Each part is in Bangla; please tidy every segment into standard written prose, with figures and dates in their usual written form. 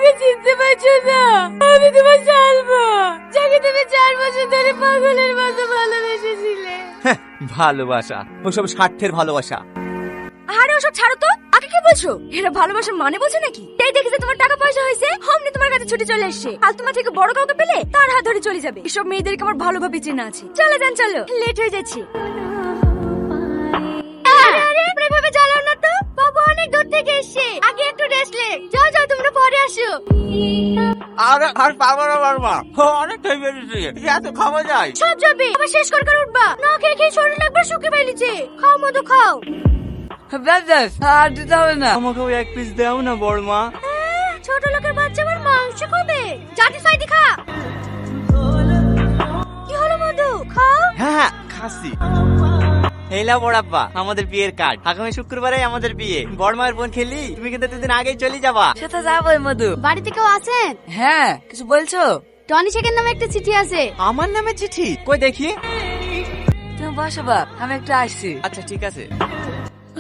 আমাকে চিনতে পারছো না? আমি তোমার সালমা, যাকে তুমি 4 বছর ধরে পাগলের মতো ভালোবেসেছিলে। ভালোবাসা ওসব স্বার্থের ভালোবাসা। আরে ওসব ছাড়ো তো, আগে কি বলছো? এরা ভালোবাসার মানে বোঝে নাকি? এই দেখে তোমার টাকা পয়সা হয়েছে, অমনি তোমার কাছে ছুটে চলে এসছে। আর তোমার থেকে বড় কাউকে পেলে তার হাত ধরে চলে যাবে। এসব মেয়েদেরকে আমার ভালোভাবে চেনা আছে। চলে যান, চলো, লেট হয়ে যাচ্ছে। আরে এভাবে জ্বালাও না তো, বাবা অনেক দূর থেকে এসছে। আগে একটু রেস্ট লে। যাও যাও, তোমরা পরে আসো। আর পাবো না বর্মা, অনেক টাইম বেরিয়েছে, এত খাওয়া যায়। সব যাবে, আবার শেষ করে উঠবা। না খেয়ে খেয়ে শরীর একবার শুকিয়ে ফেলেছে। খাও মধু খাও। আর দিতে হবে না। আমাকে ওই 1 পিস দাও না বর্মা। ছোট লোকের বাচ্চা আবার মাংস খাবে? জাতি সাইদি খা। কি হলো মধু, খাও। হ্যাঁ খাসি। হেলা বড়াপ্পা, আমাদের বিয়ের কার্ড। আগামী শুক্রবারে আমাদের বিয়ে। বড়মায়ের বোন খেলি, তুমি কিন্তু 2 দিন আগেই চলে যাবা। সেটা যাবোই মধু। বাড়িতে কেউ আছেন? হ্যাঁ, কিছু বলছো? টনি শেখের নামে একটা চিঠি আছে। আমার নামে চিঠি? কই দেখি। তুমি বসো বাপ, আমি একটু আসছি। আচ্ছা ঠিক আছে।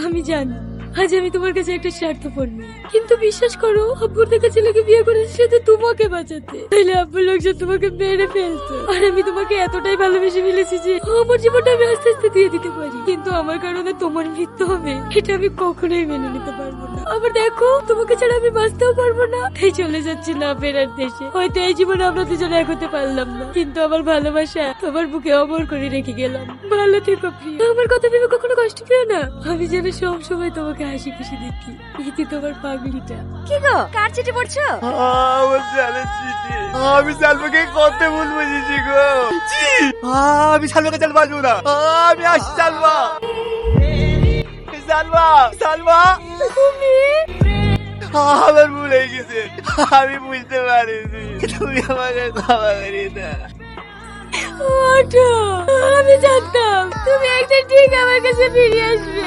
আমি জানি আজ আমি তোমার কাছে একটা স্বার্থপর মেয়ে, কিন্তু বিশ্বাস করো, আব্বুর দেখা ছেলেকে বিয়ে করেছে শুধু তোমাকে বাঁচাতে। তাইলে আব্বুর লোকজন তোমাকে মেরে ফেলতো। আর আমি তোমাকে এতটাই ভালোবেসে ফেলেছি যে আমার জীবনটা আমি আস্তে আস্তে দিয়ে দিতে পারি, কিন্তু আমার কারণে তোমার মৃত্যু হবে এটা আমি কখনোই মেনে নিতে পারবো না। আবার দেখো, তোমাকে ছাড়া আমি বাঁচতেও পারবো না, তাই চলে যাচ্ছি না ফেরার দেশে। হয়তো এই জীবনে আমরা দুজনে এক হতে পারলাম না, কিন্তু আমার ভালোবাসা তোমার বুকে অমর করে রেখে গেলাম। ভালো থেকো প্রিয়, আমার কথা ভেবে কখনো কষ্ট পেও না। আমি যেন সব সময় তোমাকে হাসি খুশি দেখি। ইতি তোমার পাগলিটা। কি গো, কার চিঠি পড়ছো? আমার সালের চিঠি। আমি সালমাকে কত ভুল বুঝেছি গো। আমি সালমাকে চাল বাজবো না। আমি আসছি সালমা। সালমা, সালমা, তুমি আমার ভুল হয়ে গেছে। আমি বুঝতে পারিনি। তুমি আমাকে ক্ষমা করে দাও। ওঠো, আমি জানতাম তুমি একদিন ঠিক আমার কাছে ফিরে আসবে।